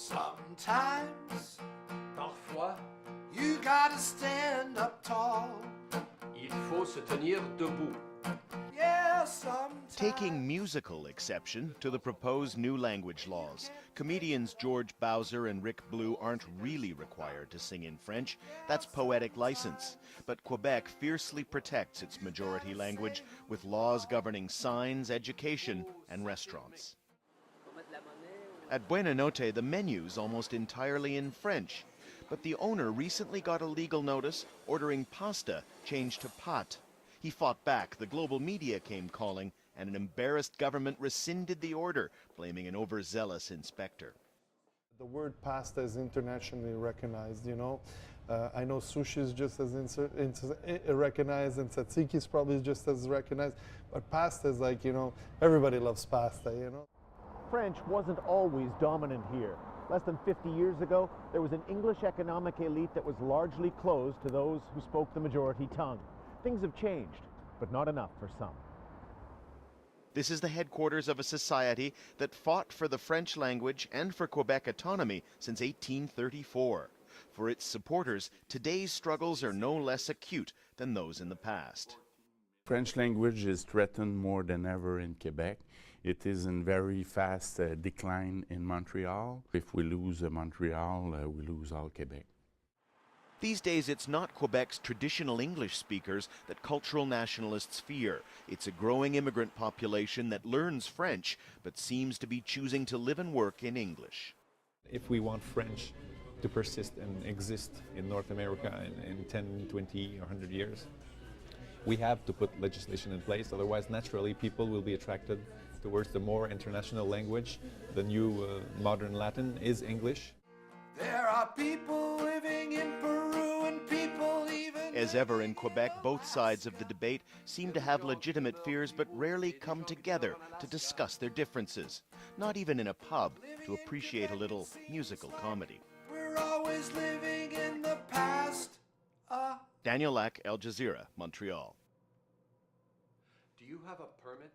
Sometimes, Parfois, you gotta stand up tall. il faut se tenir debout. Yeah, sometimes. Taking musical exception to the proposed new language laws, comedians George Bowser and Rick Blue aren't really required to sing in French. That's poetic license. But Quebec fiercely protects its majority language with laws governing signs, education, and restaurants. At Buena Notte, the menu's almost entirely in French, but the owner recently got a legal notice ordering pasta changed to pâte. He fought back, the global media came calling, and an embarrassed government rescinded the order, blaming an overzealous inspector. The word pasta is internationally recognized, you know. I know sushi is just as recognized, and tzatziki is probably just as recognized, but pasta is like, you know, everybody loves pasta, you know. French wasn't always dominant here. Less than 50 years ago, there was an English economic elite that was largely closed to those who spoke the majority tongue. Things have changed, but not enough for some. This is the headquarters of a society that fought for the French language and for Quebec autonomy since 1834. For its supporters, today's struggles are no less acute than those in the past. French language is threatened more than ever in Quebec. It is in very fast decline in Montreal. If we lose Montreal, we lose all Quebec. These days, it's not Quebec's traditional English speakers that cultural nationalists fear. It's a growing immigrant population that learns French, but seems to be choosing to live and work in English. If we want French to persist and exist in North America in 10, 20, or 100 years, we have to put legislation in place. Otherwise, naturally, people will be attracted towards the more international language. The new modern Latin is English. There are people living in Peru and people even. As ever in Quebec, both sides of the debate seem to have legitimate fears but rarely come together to discuss their differences. Not even in a pub to appreciate a little musical comedy. We're always living in the past. Daniel Lack, Al Jazeera, Montreal. Do you have a permit?